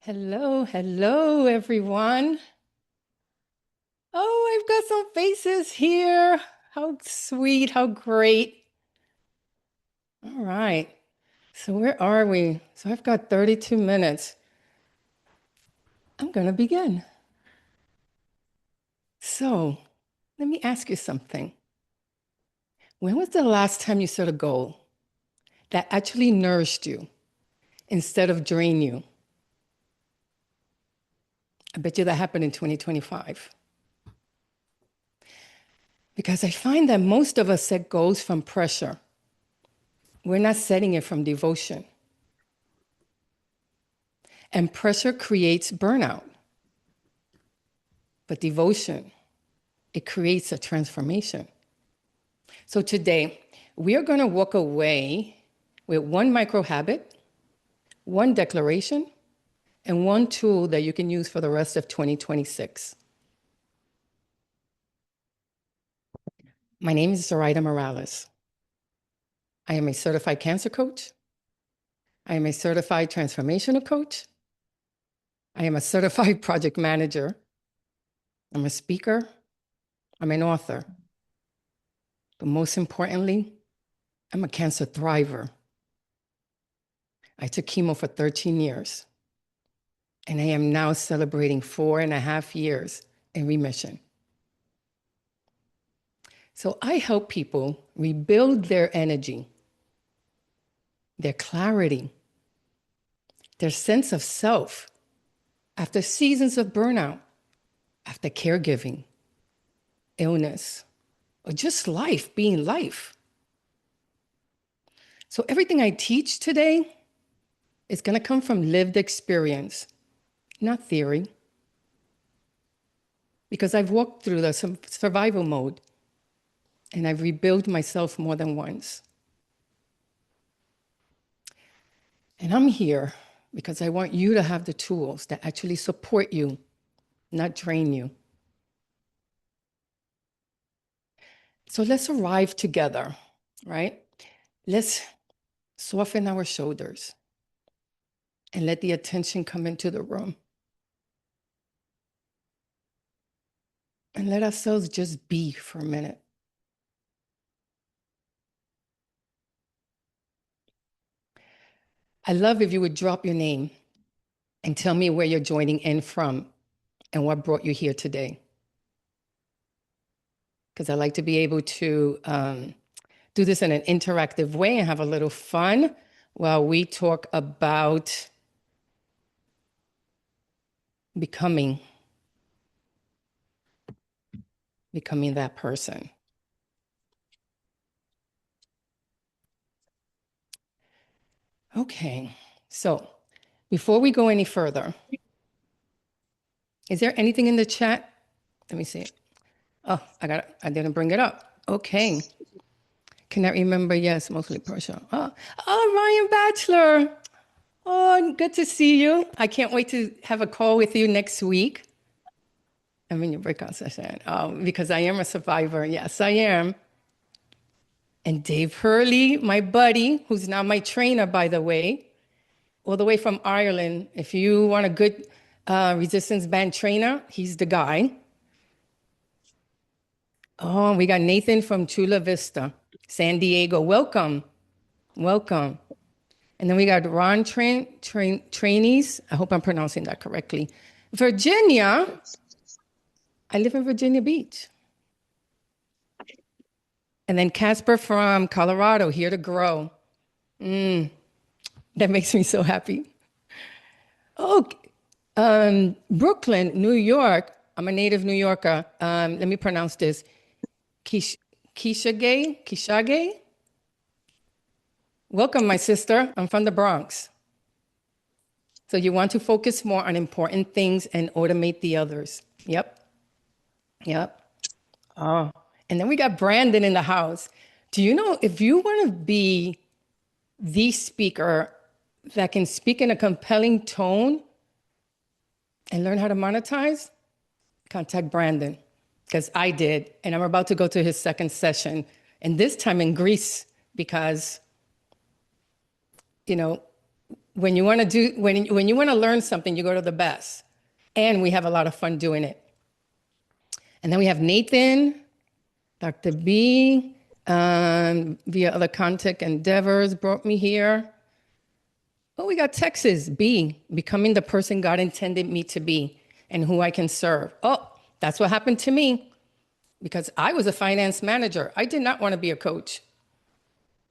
Hello, everyone. Oh, I've got some faces here. How sweet, how great. All right. So, where are we? So, I've got 32 minutes. I'm going to begin. So, let me ask you something. When was the last time you set a goal that actually nourished you instead of drain you? I bet you that happened in 2025. Because I find that most of us set goals from pressure. We're not setting it from devotion. And pressure creates burnout. But devotion, it creates a transformation. So today, we are going to walk away with one micro habit, one declaration, and one tool that you can use for the rest of 2026. My name is Zoraida Morales. I am a certified cancer coach. I am a certified transformational coach. I am a certified project manager. I'm a speaker. I'm an author. But most importantly, I'm a cancer thriver. I took chemo for 13 years, and I am now celebrating 4.5 years in remission. So I help people rebuild their energy, their clarity, their sense of self after seasons of burnout, after caregiving, illness, or just life being life. So everything I teach today is going to come from lived experience, not theory, because I've walked through the survival mode and I've rebuilt myself more than once. And I'm here because I want you to have the tools that actually support you, not drain you. So let's arrive together, right? Let's soften our shoulders and let the attention come into the room. And let ourselves just be for a minute. I love if you would drop your name and tell me where you're joining in from and what brought you here today. Because I like to be able to do this in an interactive way and have a little fun while we talk about becoming that person. Okay, so before we go any further, is there anything in the chat? Let me see. Oh, I didn't bring it up. Okay. Cannot remember, yes, mostly partial. Oh, Ryan Batchelor. Oh, good to see you. I can't wait to have a call with you next week. I'm in your breakout session. Because I am a survivor. Yes, I am. And Dave Hurley, my buddy, who's now my trainer, by the way, all the way from Ireland. If you want a good resistance band trainer, he's the guy. Oh, we got Nathan from Chula Vista, San Diego. Welcome. Welcome. And then we got Ron Trainees. I hope I'm pronouncing that correctly. Virginia. I live in Virginia Beach. And then Casper from Colorado, here to grow. That makes me so happy. Oh, Brooklyn, New York. I'm a native New Yorker. Let me pronounce this. Kishage. Welcome, my sister. I'm from the Bronx. So you want to focus more on important things and automate the others. Yep. Oh, and then we got Brandon in the house. Do you know if you want to be the speaker that can speak in a compelling tone and learn how to monetize, contact Brandon, because I did, and I'm about to go to his second session, and this time in Greece, because, when you want to do when you want to learn something, you go to the best, and we have a lot of fun doing it. And then we have Nathan, Dr. B, via other contact endeavors brought me here. Oh, we got Texas, B, becoming the person God intended me to be and who I can serve. Oh, that's what happened to me because I was a finance manager. I did not want to be a coach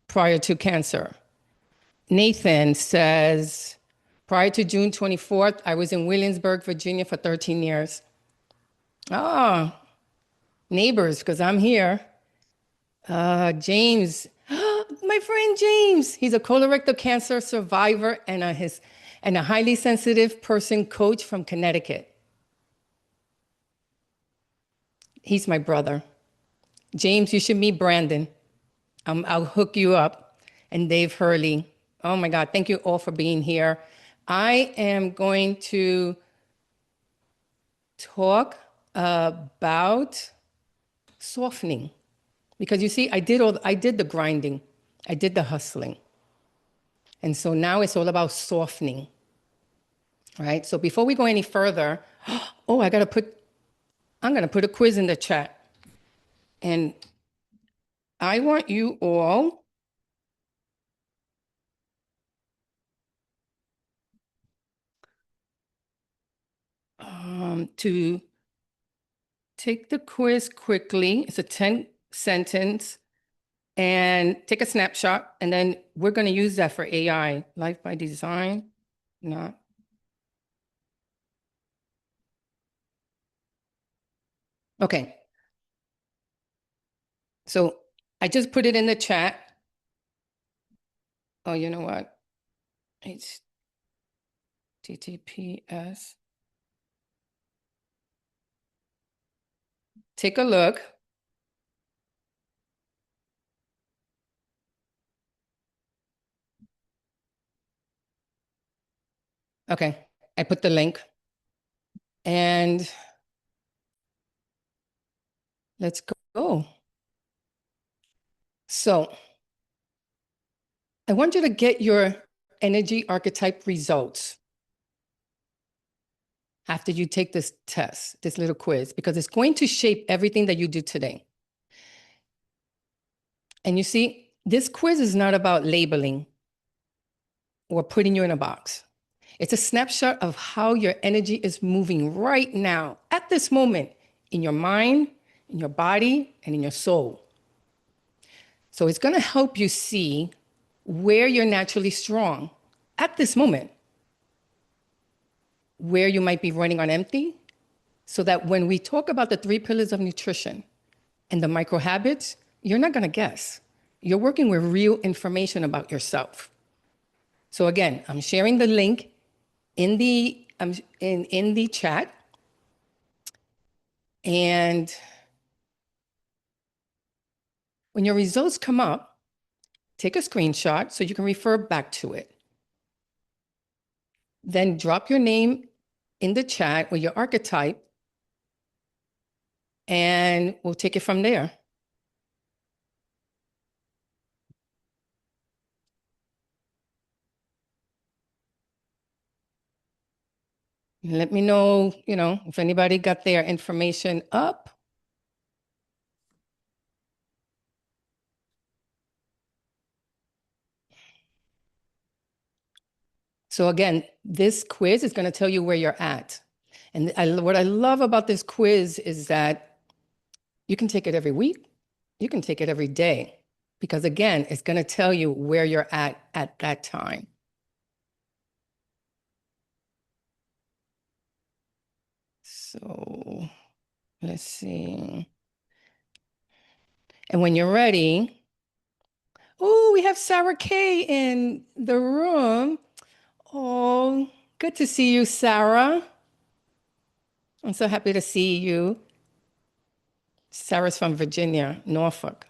prior to cancer. Nathan says, prior to June 24th, I was in Williamsburg, Virginia for 13 years. Oh, neighbors, because I'm here. James, my friend James, he's a colorectal cancer survivor and a highly sensitive person coach from Connecticut. He's my brother. James, you should meet Brandon. I'll hook you up. And Dave Hurley. Oh my God, thank you all for being here. I am going to talk about softening. Because you see, I did the grinding. I did the hustling. And so now it's all about softening. Right? So before we go any further, oh, I'm gonna put a quiz in the chat. And I want you all to take the quiz quickly. It's a 10 sentence and take a snapshot. And then we're going to use that for AI, life by design. Not. Okay. So I just put it in the chat. Oh, you know what? It's HTTPS. Take a look. Okay. I put the link. And let's go. So I want you to get your energy archetype results after you take this test, this little quiz, because it's going to shape everything that you do today. And you see, this quiz is not about labeling or putting you in a box. It's a snapshot of how your energy is moving right now, at this moment, in your mind, in your body, and in your soul. So it's going to help you see where you're naturally strong at this moment, where you might be running on empty, so that when we talk about the 3 pillars of nutrition and the micro habits, you're not going to guess. You're working with real information about yourself. So again, I'm sharing the link in the chat. And when your results come up, take a screenshot so you can refer back to it. Then drop your name in the chat with your archetype, and we'll take it from there. Let me know, if anybody got their information up. So again, this quiz is going to tell you where you're at. And what I love about this quiz is that you can take it every week. You can take it every day. Because again, it's going to tell you where you're at that time. So let's see. And when you're ready, oh, we have Sarah Kay in the room. Oh, good to see you, Sarah. I'm so happy to see you. Sarah's from Virginia, Norfolk.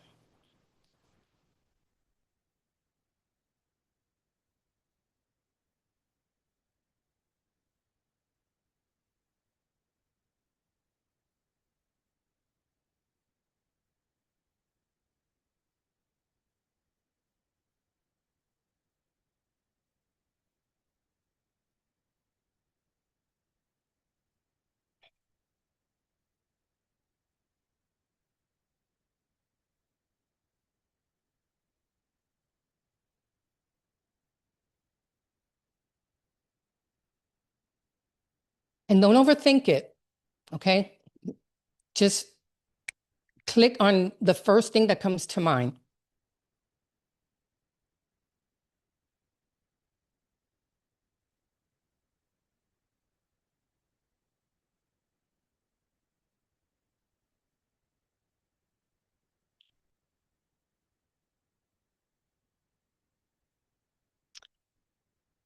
And don't overthink it, okay? Just click on the first thing that comes to mind.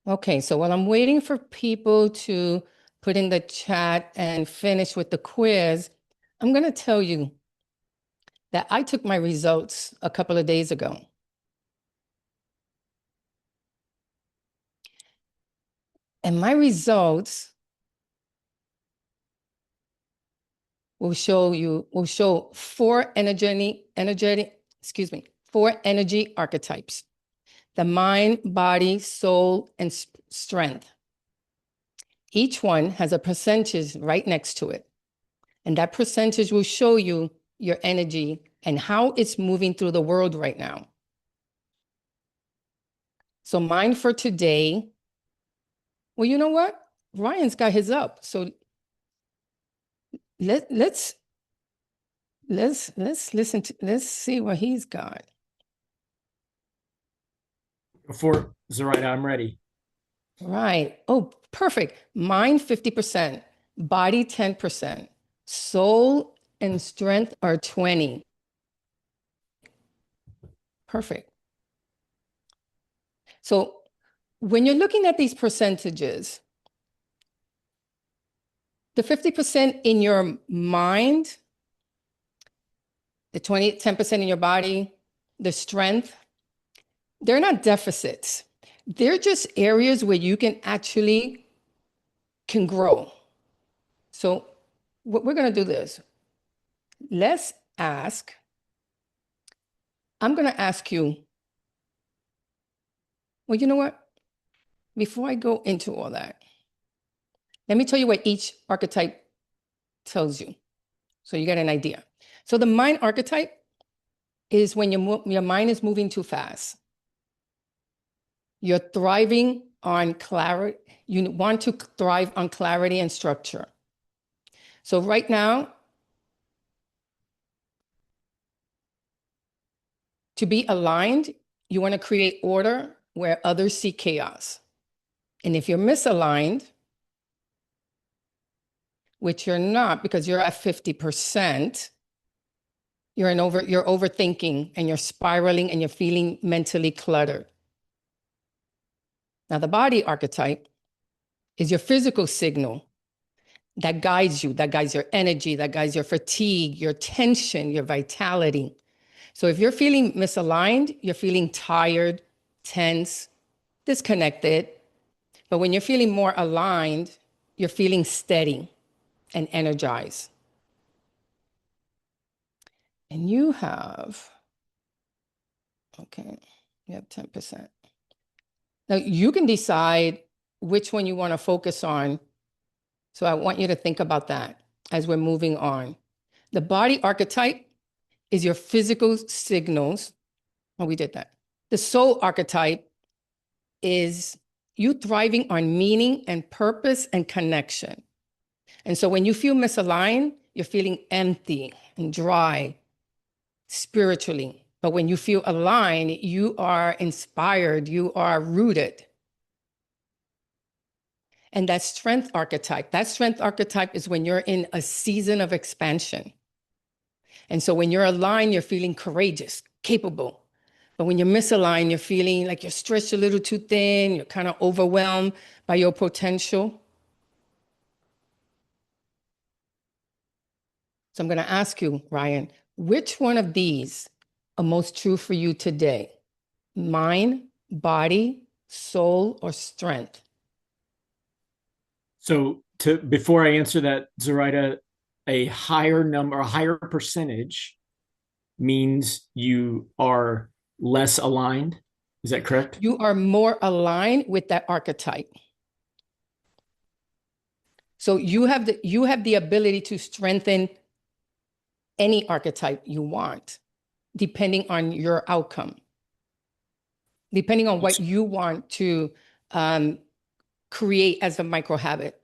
Okay, so while I'm waiting for people to put in the chat and finish with the quiz, I'm going to tell you that I took my results a couple of days ago. And my results will show four energy archetypes: the mind, body, soul, and strength. Each one has a percentage right next to it. And that percentage will show you your energy and how it's moving through the world right now. So mine for today, well, you know what? Ryan's got his up. So let's listen to, let's see what he's got. Before Zoraida, I'm ready. Right. Oh, perfect. Mine 50%, body 10%, soul and strength are 20. Perfect. So when you're looking at these percentages, the 50% in your mind, the 10% in your body, the strength, they're not deficits. They're just areas where you can grow. So we're going to do this. Let's ask, I'm going to ask you, well, you know what? Before I go into all that, let me tell you what each archetype tells you, so you get an idea. So the mind archetype is when your mind is moving too fast. You're thriving on clarity. You want to thrive on clarity and structure. So right now, to be aligned, you want to create order where others see chaos. And if you're misaligned, which you're not because you're at 50%, you're overthinking and you're spiraling and you're feeling mentally cluttered. Now, the body archetype is your physical signal that guides you, that guides your energy, that guides your fatigue, your tension, your vitality. So if you're feeling misaligned, you're feeling tired, tense, disconnected. But when you're feeling more aligned, you're feeling steady and energized. And you have 10%. Now you can decide which one you want to focus on. So I want you to think about that as we're moving on. The body archetype is your physical signals. Oh, we did that. The soul archetype is you thriving on meaning and purpose and connection. And so when you feel misaligned, you're feeling empty and dry spiritually. But when you feel aligned, you are inspired, you are rooted. And that strength archetype is when you're in a season of expansion. And so when you're aligned, you're feeling courageous, capable. But when you're misaligned, you're feeling like you're stretched a little too thin, you're kind of overwhelmed by your potential. So I'm going to ask you, Ryan, which one of these are most true for you today? Mind, body, soul, or strength? So before I answer that, Zoraida, a higher number, a higher percentage means you are less aligned. Is that correct? You are more aligned with that archetype. So you have the ability to strengthen any archetype you want, depending on your outcome, depending on what you want to create as a micro habit.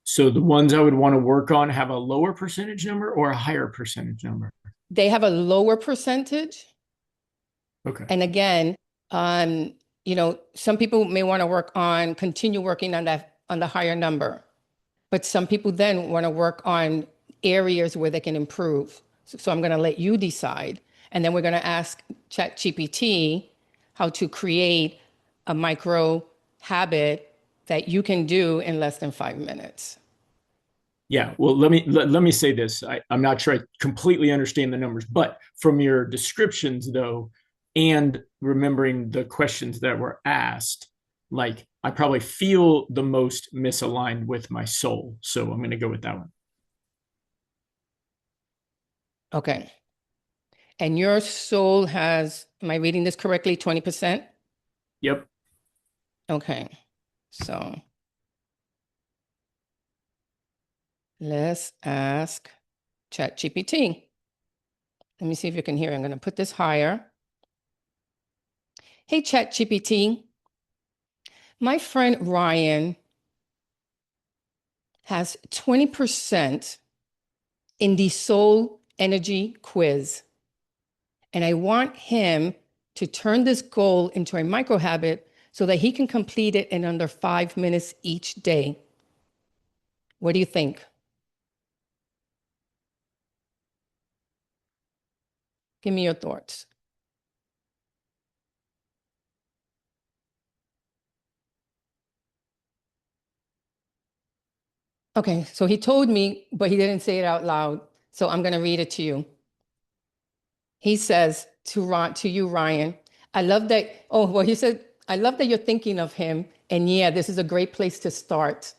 So the ones I would want to work on have a lower percentage number or a higher percentage number? They have a lower percentage. Okay. And again, um, some people may want to continue working on the higher number, but some people then want to work on areas where they can improve. So I'm going to let you decide. And then we're going to ask ChatGPT how to create a micro habit that you can do in less than 5 minutes. Yeah, well, let me say this. I'm not sure I completely understand the numbers, but from your descriptions though, and remembering the questions that were asked, like I probably feel the most misaligned with my soul. So I'm going to go with that one. Okay. And your soul has, am I reading this correctly, 20%? Yep. Okay. So let's ask ChatGPT. Let me see if you can hear. I'm going to put this higher. Hey, ChatGPT. My friend Ryan has 20% in the soul energy quiz. And I want him to turn this goal into a micro habit so that he can complete it in under 5 minutes each day. What do you think? Give me your thoughts. Okay, so he told me, but he didn't say it out loud. So I'm going to read it to you. He says to you, Ryan, I love that. Oh, well, he said, I love that you're thinking of him. And yeah, this is a great place to start.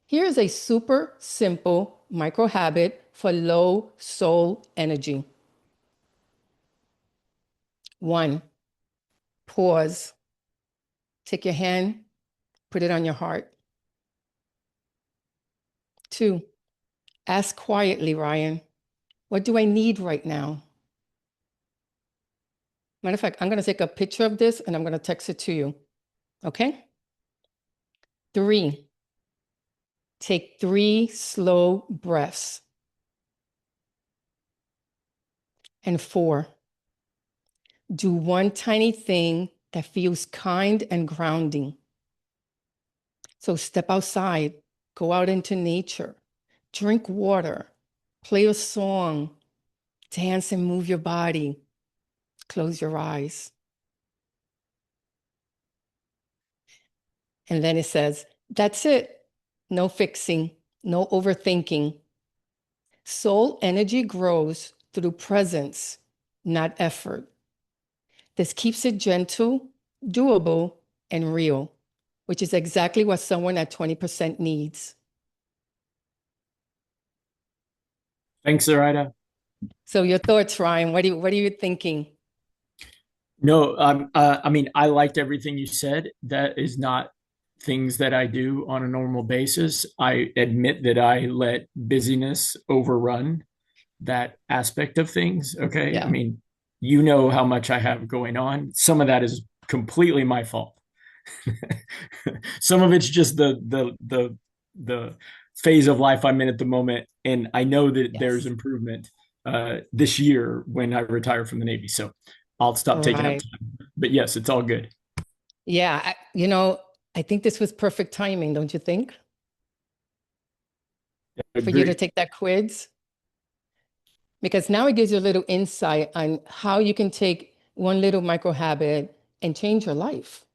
Here's a super simple micro habit for low soul energy. 1, pause. Take your hand, put it on your heart. 2, ask quietly, Ryan, what do I need right now? Matter of fact, I'm going to take a picture of this and I'm going to text it to you. Okay? 3, take 3 slow breaths. And 4, do one tiny thing that feels kind and grounding. So step outside, go out into nature, drink water, play a song, dance and move your body, close your eyes. And then it says, that's it. No fixing, no overthinking. Soul energy grows through presence, not effort. This keeps it gentle, doable, and real, which is exactly what someone at 20% needs. Thanks, Zoraida. So your thoughts, Ryan, what are you thinking? No, I mean, I liked everything you said. That is not things that I do on a normal basis. I admit that I let busyness overrun that aspect of things. Okay. I Yeah. mean, you know how much I have going on. Some of that is completely my fault. Some of it's just the phase of life I'm in at the moment. And I know that there's Yes. improvement this year when I retire from the Navy. So I'll stop taking up Right. time. But yes, it's all good. Yeah. I think this was perfect timing, don't you think? For you to Agree. take that quiz. Because now it gives you a little insight on how you can take one little micro habit and change your life.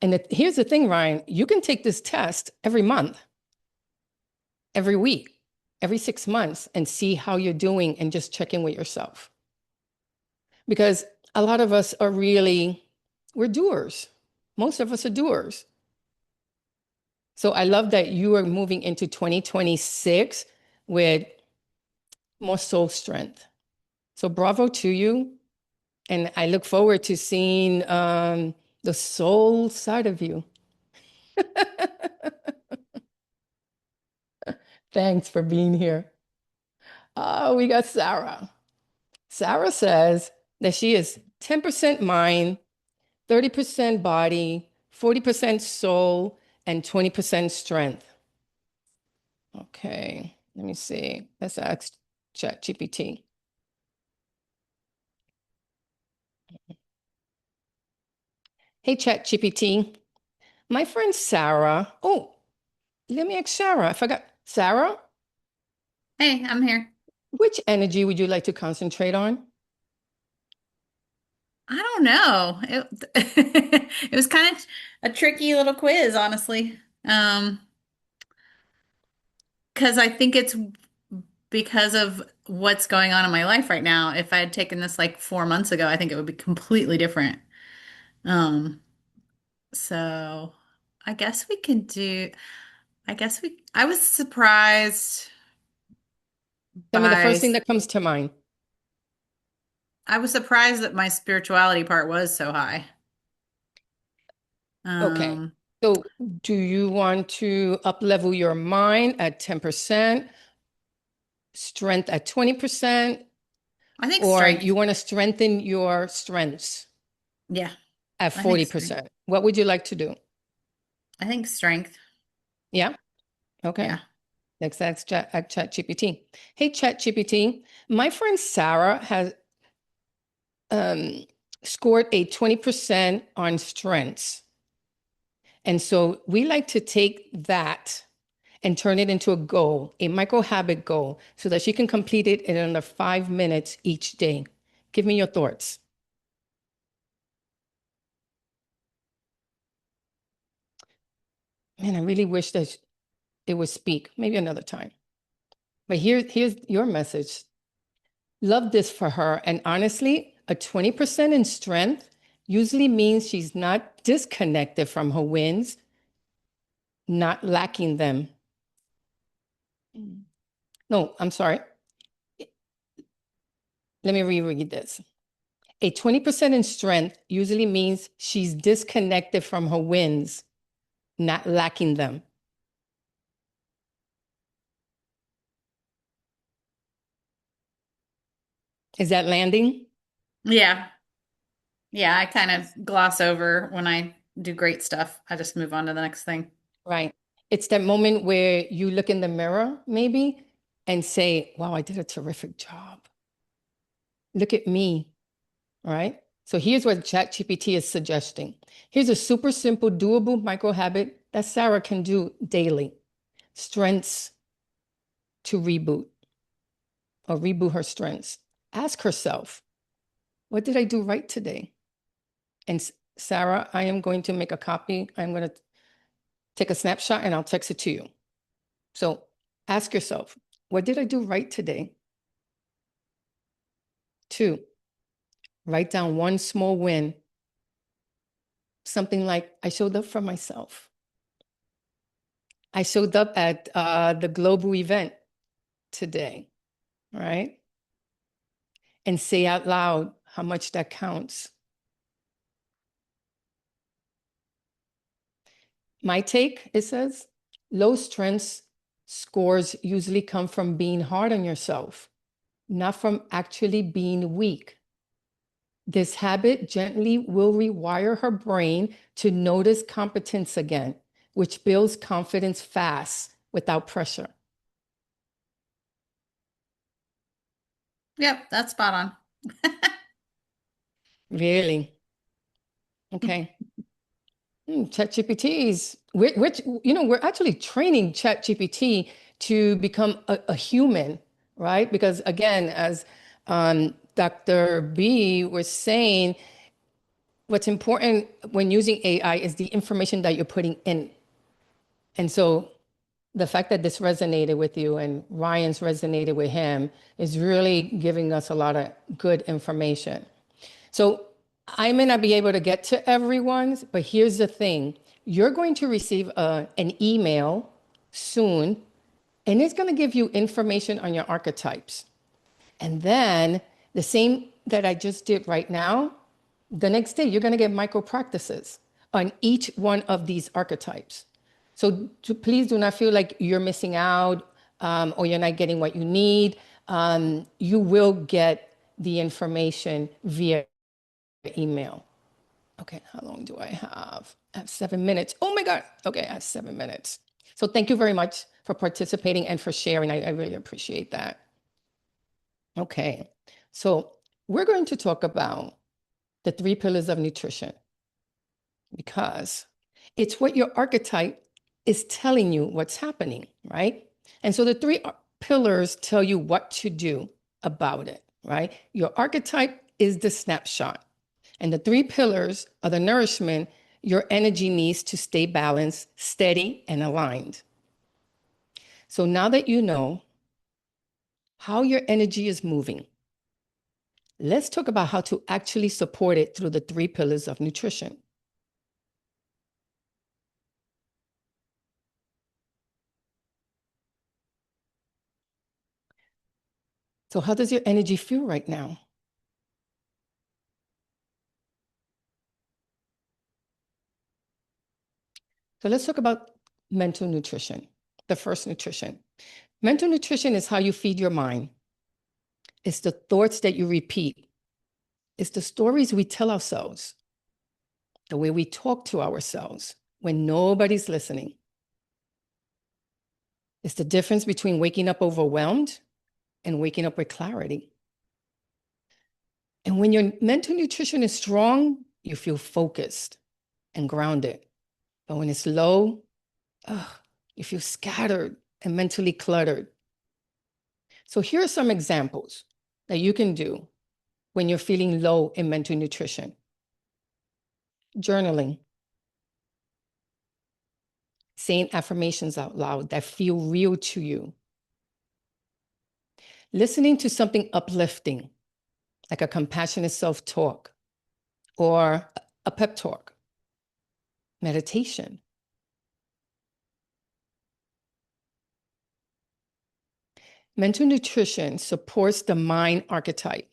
And here's the thing, Ryan, you can take this test every month, every week, every 6 months and see how you're doing and just check in with yourself. Because a lot of us are we're doers. Most of us are doers. So I love that you are moving into 2026 with more soul strength. So bravo to you. And I look forward to seeing the soul side of you. Thanks for being here. Oh, we got Sarah. Sarah says that she is 10% mind, 30% body, 40% soul, and 20% strength. Okay, let me see. Let's ask ChatGPT. Hey, ChatGPT. My friend Sarah. Oh, let me ask Sarah. I forgot. Sarah, Hey, I'm here. which energy would you like to concentrate on? I don't know. It was kind of a tricky little quiz, honestly. Because I think it's because of what's going on in my life right now. If I had taken this like 4 months ago, I think it would be completely different. Um, so I guess we can do, I was surprised Tell me the by, first thing that comes to mind. I was surprised that my spirituality part was so high. Okay. Um, So, do you want to up level your mind at 10%, strength at 20%, I think or strength. you want to strengthen your strengths Yeah, at I think strength. 40%? What would you like to do? I think strength. Yeah. Yeah. Okay. Next, ask ChatGPT. Hey, ChatGPT. My friend Sarah has um, scored a 20% on strengths. And so we like to take that and turn it into a goal, a micro habit goal, so that she can complete it in under 5 minutes each day. Give me your thoughts. Man, I really wish that it would speak. Maybe another time. But here's your message. Love this for her. And honestly, a 20% in strength usually means she's not disconnected from her wins, not lacking them. No, I'm sorry. Let me reread this. A 20% in strength usually means she's disconnected from her wins, not lacking them. Is that landing? Yeah. Yeah, I kind of gloss over when I do great stuff. I just move on to the next thing. Right. It's that moment where you look in the mirror, maybe, and say, wow, I did a terrific job. Look at me. Right? So here's what ChatGPT is suggesting. Here's a super simple, doable micro habit that Sarah can do daily. Strengths to reboot or reboot her strengths. Ask herself, what did I do right today? And Sarah, I am going to make a copy. I'm going to take a snapshot and I'll text it to you. So ask yourself, what did I do right today? 2, write down one small win. Something like, I showed up for myself. I showed up at the global event today, right? And say out loud how much that counts. My take, it says, low strength scores usually come from being hard on yourself, not from actually being weak. This habit gently will rewire her brain to notice competence again, which builds confidence fast without pressure. Yep, that's spot on. Really? Okay. ChatGPT is, we're actually training ChatGPT to become a human, right? Because again, as Dr. B was saying, what's important when using AI is the information that you're putting in. And so the fact that this resonated with you and Ryan's resonated with him is really giving us a lot of good information. So I may not be able to get to everyone's, but here's the thing. You're going to receive an email soon, and it's going to give you information on your archetypes. And then the same that I just did right now, the next day, you're going to get micro practices on each one of these archetypes. So please do not feel like you're missing out or you're not getting what you need. You will get the information via email. Okay, how long do I have? I have 7 minutes. Oh my God. Okay, I have 7 minutes. So thank you very much for participating and for sharing. I really appreciate that. Okay, so we're going to talk about the 3 pillars of nutrition because it's what your archetype is telling you what's happening, right? And so the 3 pillars tell you what to do about it, right? Your archetype is the snapshot, and the 3 pillars are the nourishment your energy needs to stay balanced, steady, and aligned. So now that you know how your energy is moving, let's talk about how to actually support it through the 3 pillars of nutrition. So how does your energy feel right now? So let's talk about mental nutrition, the first nutrition. Mental nutrition is how you feed your mind. It's the thoughts that you repeat. It's the stories we tell ourselves, the way we talk to ourselves when nobody's listening. It's the difference between waking up overwhelmed and waking up with clarity. And when your mental nutrition is strong, you feel focused and grounded. But when it's low, you feel scattered and mentally cluttered. So here are some examples that you can do when you're feeling low in mental nutrition. Journaling, saying affirmations out loud that feel real to you. Listening to something uplifting, like a compassionate self-talk or a pep talk. Meditation. Mental nutrition supports the mind archetype,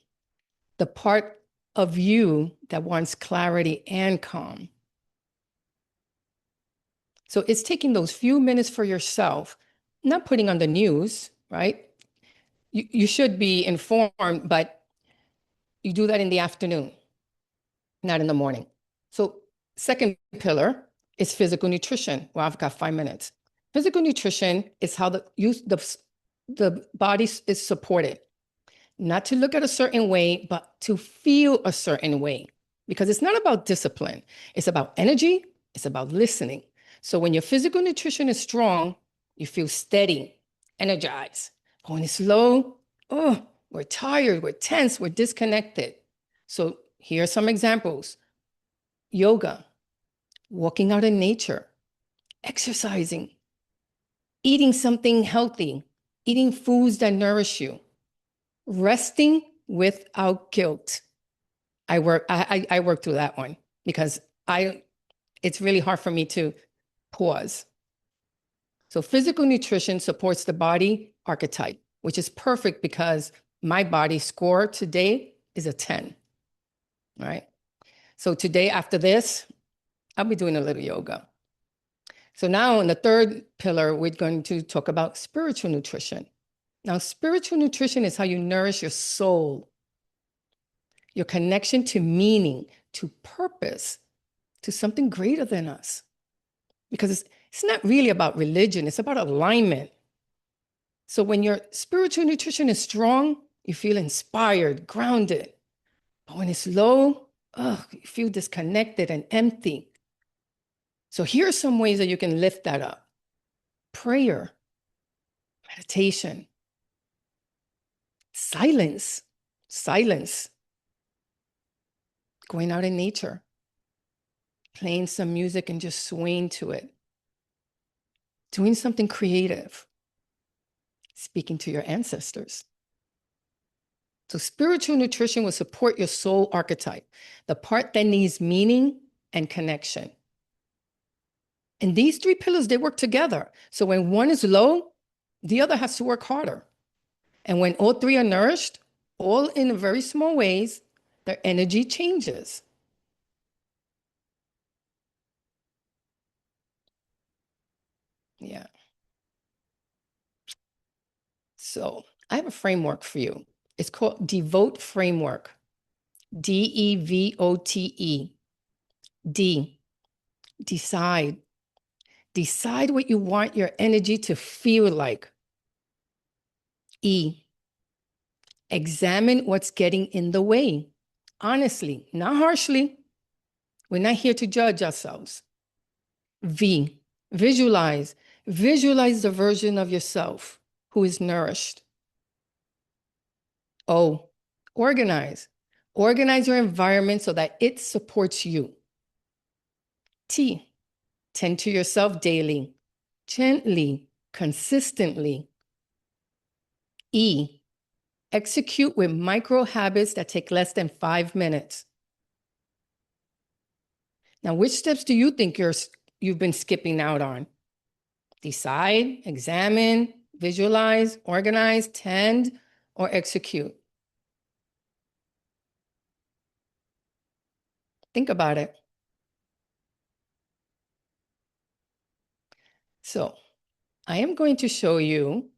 the part of you that wants clarity and calm. So it's taking those few minutes for yourself, not putting on the news, right? You should be informed, but you do that in the afternoon, not in the morning. So second pillar is physical nutrition. Well, I've got 5 minutes. Physical nutrition is how the body is supported. Not to look at a certain way, but to feel a certain way. Because it's not about discipline. It's about energy. It's about listening. So when your physical nutrition is strong, you feel steady, energized. But when it's low, we're tired, we're tense, we're disconnected. So here are some examples. Yoga, walking out in nature, exercising, eating something healthy, eating foods that nourish you, resting without guilt. I work through that one because it's really hard for me to pause. So physical nutrition supports the body archetype, which is perfect because my body score today is a 10, right? So today after this, I'll be doing a little yoga. So now in the third pillar, we're going to talk about spiritual nutrition. Now, spiritual nutrition is how you nourish your soul, your connection to meaning, to purpose, to something greater than us. Because it's not really about religion, it's about alignment. So when your spiritual nutrition is strong, you feel inspired, grounded. But when it's low, you feel disconnected and empty. So here are some ways that you can lift that up. Prayer, meditation, silence, going out in nature, playing some music and just swaying to it, doing something creative, speaking to your ancestors. So spiritual nutrition will support your soul archetype, the part that needs meaning and connection. And these 3 pillars, they work together. So when one is low, the other has to work harder. And when all 3 are nourished, all in very small ways, their energy changes. Yeah. So I have a framework for you. It's called Devote Framework. DEVOTE. D, decide. Decide what you want your energy to feel like. E, examine what's getting in the way. Honestly, not harshly. We're not here to judge ourselves. V, visualize. Visualize the version of yourself who is nourished. O, organize. Organize your environment so that it supports you. T, tend to yourself daily, gently, consistently. E, execute with micro habits that take less than 5 minutes. Now, which steps do you think you've been skipping out on? Decide, examine, visualize, organize, tend, or execute. Think about it. So I am going to show you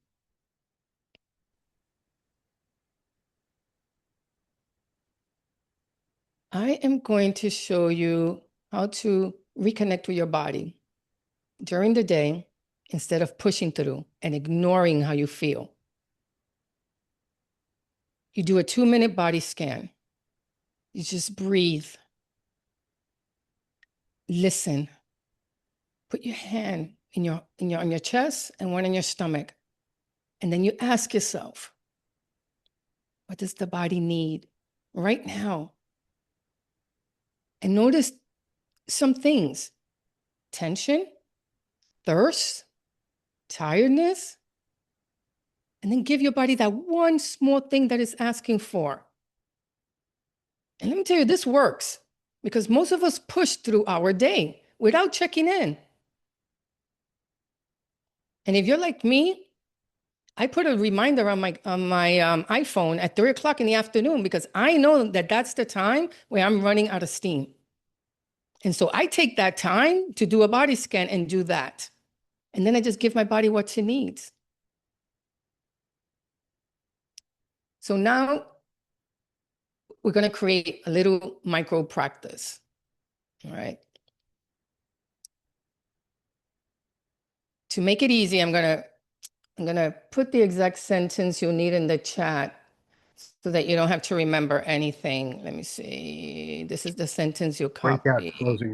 how to reconnect with your body during the day instead of pushing through and ignoring how you feel. You do a 2-minute body scan. You just breathe. Listen. Put your hand on your chest and one on your stomach. And then you ask yourself, what does the body need right now? And notice some things: tension, thirst, tiredness. And then give your body that one small thing that it's asking for. And let me tell you, this works because most of us push through our day without checking in. And if you're like me, I put a reminder on my iPhone at 3 o'clock in the afternoon because I know that that's the time where I'm running out of steam. And so I take that time to do a body scan and do that. And then I just give my body what it needs. So now we're going to create a little micro practice. All right. To make it easy, I'm going to put the exact sentence you'll need in the chat so that you don't have to remember anything. Let me see. This is the sentence you'll copy. Breakout closing.